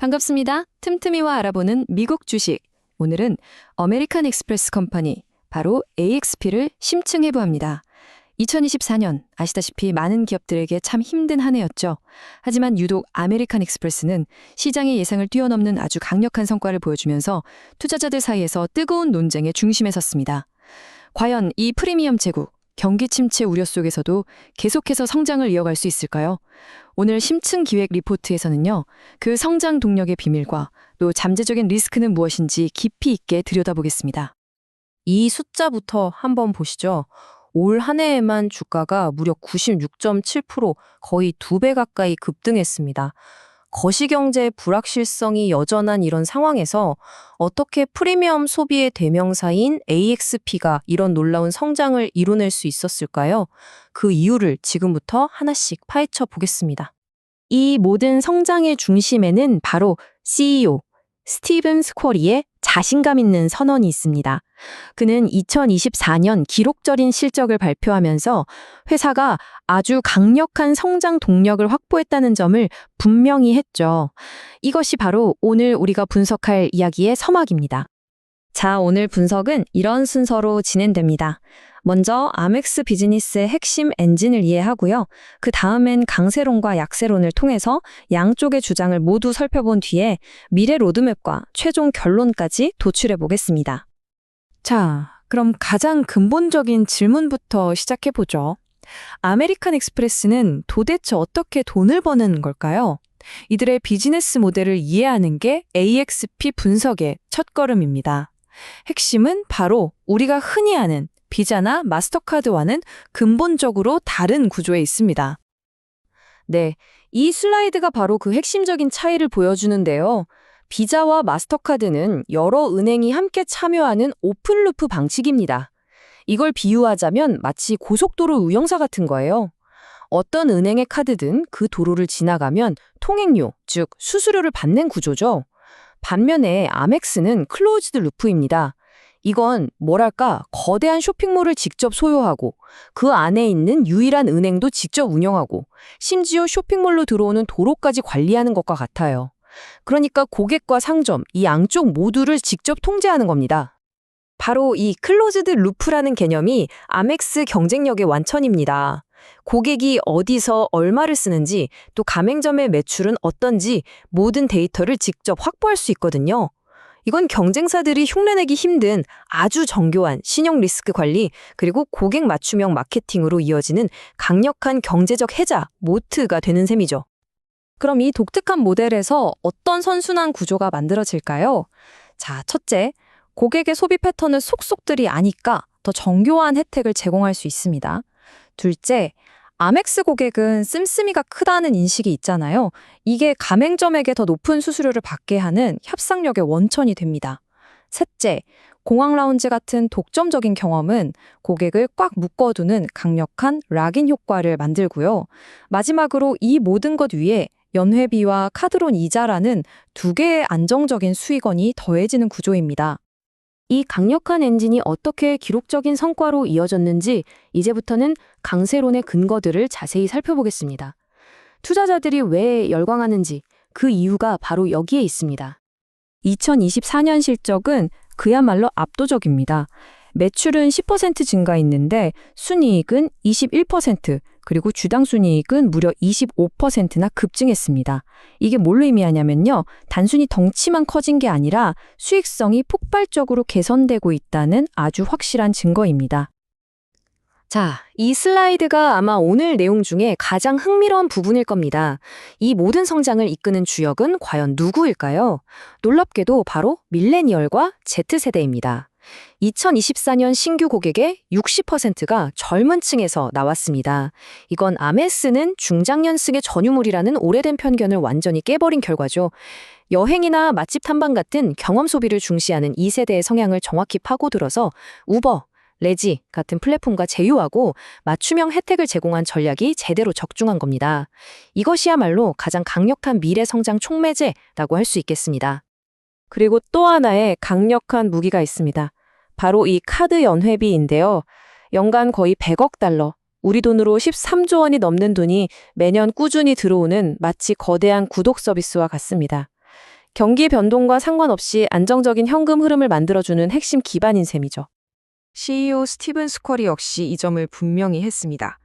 반갑습니다. 틈틈이와 알아보는 미국 주식. 오늘은 아메리칸 익스프레스 컴퍼니, 바로 AXP를 심층해부합니다. 2024년 아시다시피 많은 기업들에게 참 힘든 한 해였죠. 하지만 유독 아메리칸 익스프레스는 시장의 예상을 뛰어넘는 아주 강력한 성과를 보여주면서 투자자들 사이에서 뜨거운 논쟁의 중심에 섰습니다. 과연 이 프리미엄 제국, 경기 침체 우려 속에서도 계속해서 성장을 이어갈 수 있을까요? 오늘 심층 기획 리포트에서는요, 그 성장 동력의 비밀과 또 잠재적인 리스크는 무엇인지 깊이 있게 들여다보겠습니다. 이 숫자부터 한번 보시죠. 올 한 해에만 주가가 무려 96.7%, 거의 2배 가까이 급등했습니다. 거시경제의 불확실성이 여전한 이런 상황에서 어떻게 프리미엄 소비의 대명사인 AXP가 이런 놀라운 성장을 이뤄낼 수 있었을까요? 그 이유를 지금부터 하나씩 파헤쳐 보겠습니다. 이 모든 성장의 중심에는 바로 CEO, 스티븐 스쿼리의 자신감 있는 선언이 있습니다. 그는 2024년 기록적인 실적을 발표하면서 회사가 아주 강력한 성장 동력을 확보했다는 점을 분명히 했죠. 이것이 바로 오늘 우리가 분석할 이야기의 서막입니다. 자, 오늘 분석은 이런 순서로 진행됩니다. 먼저 아멕스 비즈니스의 핵심 엔진을 이해하고요. 그 다음엔 강세론과 약세론을 통해서 양쪽의 주장을 모두 살펴본 뒤에 미래 로드맵과 최종 결론까지 도출해 보겠습니다. 자, 그럼 가장 근본적인 질문부터 시작해 보죠. 아메리칸 익스프레스는 도대체 어떻게 돈을 버는 걸까요? 이들의 비즈니스 모델을 이해하는 게 AXP 분석의 첫걸음입니다. 핵심은 바로 우리가 흔히 아는 비자나 마스터카드와는 근본적으로 다른 구조에 있습니다. 네, 이 슬라이드가 바로 그 핵심적인 차이를 보여주는데요. 비자와 마스터카드는 여러 은행이 함께 참여하는 오픈루프 방식입니다. 이걸 비유하자면 마치 고속도로 유영사 같은 거예요. 어떤 은행의 카드든 그 도로를 지나가면 통행료, 즉 수수료를 받는 구조죠. 반면에 아멕스는 클로즈드 루프입니다. 이건 뭐랄까 거대한 쇼핑몰을 직접 소유하고 그 안에 있는 유일한 은행도 직접 운영하고 심지어 쇼핑몰로 들어오는 도로까지 관리하는 것과 같아요. 그러니까 고객과 상점, 이 양쪽 모두를 직접 통제하는 겁니다. 바로 이 클로즈드 루프라는 개념이 아멕스 경쟁력의 완천입니다. 고객이 어디서 얼마를 쓰는지 또 가맹점의 매출은 어떤지 모든 데이터를 직접 확보할 수 있거든요. 이건 경쟁사들이 흉내내기 힘든 아주 정교한 신용 리스크 관리 그리고 고객 맞춤형 마케팅으로 이어지는 강력한 경제적 해자, 모트가 되는 셈이죠. 그럼 이 독특한 모델에서 어떤 선순환 구조가 만들어질까요? 자, 첫째, 고객의 소비 패턴을 속속들이 아니까 더 정교한 혜택을 제공할 수 있습니다. 둘째, 아멕스 고객은 씀씀이가 크다는 인식이 있잖아요. 이게 가맹점에게 더 높은 수수료를 받게 하는 협상력의 원천이 됩니다. 셋째, 공항 라운지 같은 독점적인 경험은 고객을 꽉 묶어두는 강력한 락인 효과를 만들고요. 마지막으로 이 모든 것 위에 연회비와 카드론 이자라는 두 개의 안정적인 수익원이 더해지는 구조입니다. 이 강력한 엔진이 어떻게 기록적인 성과로 이어졌는지 이제부터는 강세론의 근거들을 자세히 살펴보겠습니다. 투자자들이 왜 열광하는지 그 이유가 바로 여기에 있습니다. 2024년 실적은 그야말로 압도적입니다. 매출은 10% 증가했는데 순이익은 21%, 그리고 주당 순이익은 무려 25%나 급증했습니다. 이게 뭘 의미하냐면요. 단순히 덩치만 커진 게 아니라 수익성이 폭발적으로 개선되고 있다는 아주 확실한 증거입니다. 자, 이 슬라이드가 아마 오늘 내용 중에 가장 흥미로운 부분일 겁니다. 이 모든 성장을 이끄는 주역은 과연 누구일까요? 놀랍게도 바로 밀레니얼과 Z세대입니다. 2024년 신규 고객의 60%가 젊은 층에서 나왔습니다. 이건 아메스는 중장년층의 전유물이라는 오래된 편견을 완전히 깨버린 결과죠. 여행이나 맛집 탐방 같은 경험 소비를 중시하는 2세대의 성향을 정확히 파고들어서 우버, 레지 같은 플랫폼과 제휴하고 맞춤형 혜택을 제공한 전략이 제대로 적중한 겁니다. 이것이야말로 가장 강력한 미래 성장 촉매제라고 할 수 있겠습니다. 그리고 또 하나의 강력한 무기가 있습니다. 바로 이 카드 연회비인데요. 연간 거의 100억 달러, 우리 돈으로 13조 원이 넘는 돈이 매년 꾸준히 들어오는 마치 거대한 구독 서비스와 같습니다. 경기 변동과 상관없이 안정적인 현금 흐름을 만들어주는 핵심 기반인 셈이죠. CEO 스티븐 스쿼리 역시 이 점을 분명히 했습니다.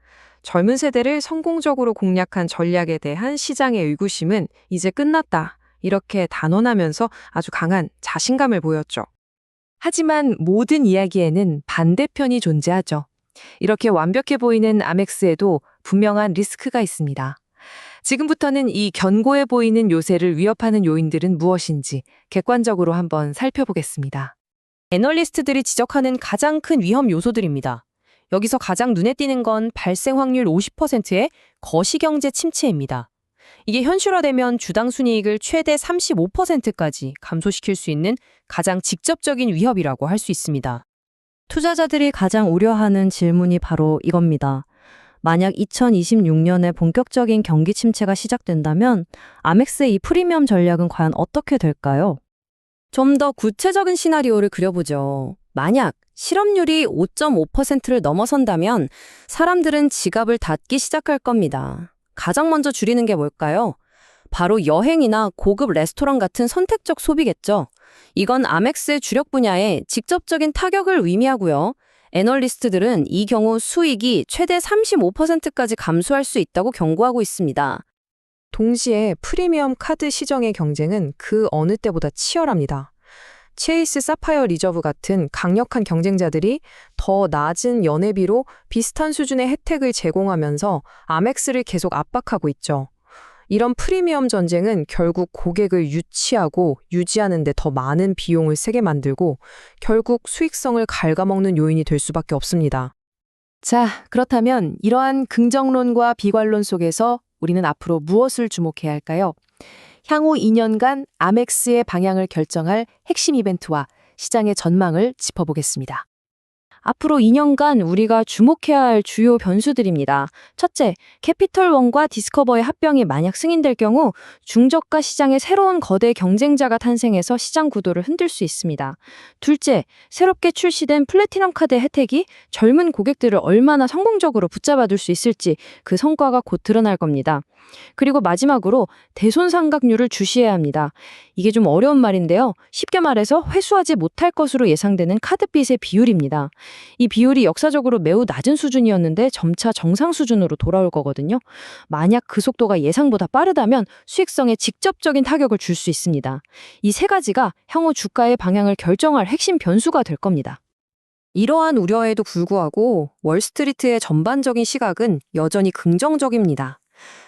젊은 세대를 성공적으로 공략한 전략에 대한 시장의 의구심은 이제 끝났다. 이렇게 단언하면서 아주 강한 자신감을 보였죠. 하지만 모든 이야기에는 반대편이 존재하죠. 이렇게 완벽해 보이는 아멕스에도 분명한 리스크가 있습니다. 지금부터는 이 견고해 보이는 요새를 위협하는 요인들은 무엇인지 객관적으로 한번 살펴보겠습니다. 애널리스트들이 지적하는 가장 큰 위험 요소들입니다. 여기서 가장 눈에 띄는 건 발생 확률 50%의 거시경제 침체입니다. 이게 현실화되면 주당 순이익을 최대 35%까지 감소시킬 수 있는 가장 직접적인 위협이라고 할 수 있습니다. 투자자들이 가장 우려하는 질문이 바로 이겁니다. 만약 2026년에 본격적인 경기 침체가 시작된다면 아멕스의 이 프리미엄 전략은 과연 어떻게 될까요? 좀 더 구체적인 시나리오를 그려보죠. 만약 실업률이 5.5%를 넘어선다면 사람들은 지갑을 닫기 시작할 겁니다. 가장 먼저 줄이는 게 뭘까요? 바로 여행이나 고급 레스토랑 같은 선택적 소비겠죠. 이건 아멕스의 주력 분야에 직접적인 타격을 의미하고요. 애널리스트들은 이 경우 수익이 최대 35%까지 감소할 수 있다고 경고하고 있습니다. 동시에 프리미엄 카드 시장의 경쟁은 그 어느 때보다 치열합니다. 체이스 사파이어 리저브 같은 강력한 경쟁자들이 더 낮은 연회비로 비슷한 수준의 혜택을 제공하면서 아멕스를 계속 압박하고 있죠. 이런 프리미엄 전쟁은 결국 고객을 유치하고 유지하는 데 더 많은 비용을 세게 만들고 결국 수익성을 갉아먹는 요인이 될 수밖에 없습니다. 자, 그렇다면 이러한 긍정론과 비관론 속에서 우리는 앞으로 무엇을 주목해야 할까요? 향후 2년간 아멕스의 방향을 결정할 핵심 이벤트와 시장의 전망을 짚어보겠습니다. 앞으로 2년간 우리가 주목해야 할 주요 변수들입니다. 첫째, 캐피털원과 디스커버의 합병이 만약 승인될 경우 중저가 시장에 새로운 거대 경쟁자가 탄생해서 시장 구도를 흔들 수 있습니다. 둘째, 새롭게 출시된 플래티넘 카드 혜택이 젊은 고객들을 얼마나 성공적으로 붙잡아둘 수 있을지 그 성과가 곧 드러날 겁니다. 그리고 마지막으로 대손상각률을 주시해야 합니다. 이게 좀 어려운 말인데요. 쉽게 말해서 회수하지 못할 것으로 예상되는 카드빚의 비율입니다. 이 비율이 역사적으로 매우 낮은 수준이었는데 점차 정상 수준으로 돌아올 거거든요. 만약 그 속도가 예상보다 빠르다면 수익성에 직접적인 타격을 줄 수 있습니다. 이 세 가지가 향후 주가의 방향을 결정할 핵심 변수가 될 겁니다. 이러한 우려에도 불구하고 월스트리트의 전반적인 시각은 여전히 긍정적입니다.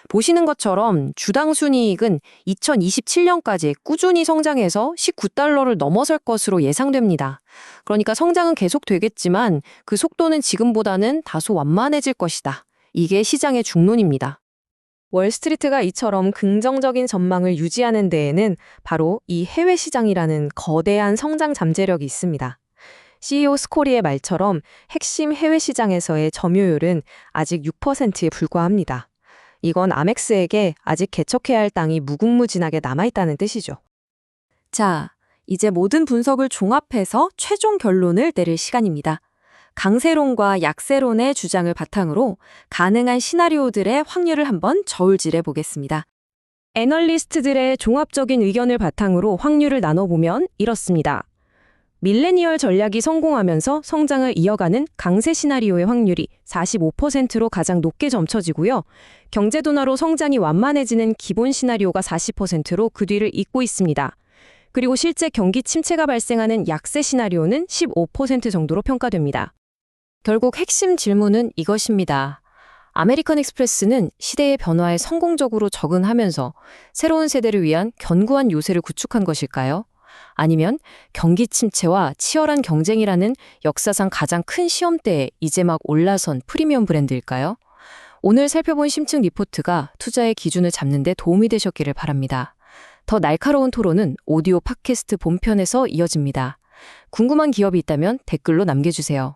보시는 것처럼 주당 순이익은 2027년까지 꾸준히 성장해서 $19를 넘어설 것으로 예상됩니다. 그러니까 성장은 계속되겠지만 그 속도는 지금보다는 다소 완만해질 것이다. 이게 시장의 중론입니다. 월스트리트가 이처럼 긍정적인 전망을 유지하는 데에는 바로 이 해외 시장이라는 거대한 성장 잠재력이 있습니다. CEO 스코리의 말처럼 핵심 해외 시장에서의 점유율은 아직 6%에 불과합니다. 이건 아멕스에게 아직 개척해야 할 땅이 무궁무진하게 남아있다는 뜻이죠. 자, 이제 모든 분석을 종합해서 최종 결론을 내릴 시간입니다. 강세론과 약세론의 주장을 바탕으로 가능한 시나리오들의 확률을 한번 저울질해 보겠습니다. 애널리스트들의 종합적인 의견을 바탕으로 확률을 나눠보면 이렇습니다. 밀레니얼 전략이 성공하면서 성장을 이어가는 강세 시나리오의 확률이 45%로 가장 높게 점쳐지고요. 경제 둔화로 성장이 완만해지는 기본 시나리오가 40%로 그 뒤를 잇고 있습니다. 그리고 실제 경기 침체가 발생하는 약세 시나리오는 15% 정도로 평가됩니다. 결국 핵심 질문은 이것입니다. 아메리칸 익스프레스는 시대의 변화에 성공적으로 적응하면서 새로운 세대를 위한 견고한 요새를 구축한 것일까요? 아니면 경기 침체와 치열한 경쟁이라는 역사상 가장 큰 시험대에 이제 막 올라선 프리미엄 브랜드일까요? 오늘 살펴본 심층 리포트가 투자의 기준을 잡는 데 도움이 되셨기를 바랍니다. 더 날카로운 토론은 오디오 팟캐스트 본편에서 이어집니다. 궁금한 기업이 있다면 댓글로 남겨주세요.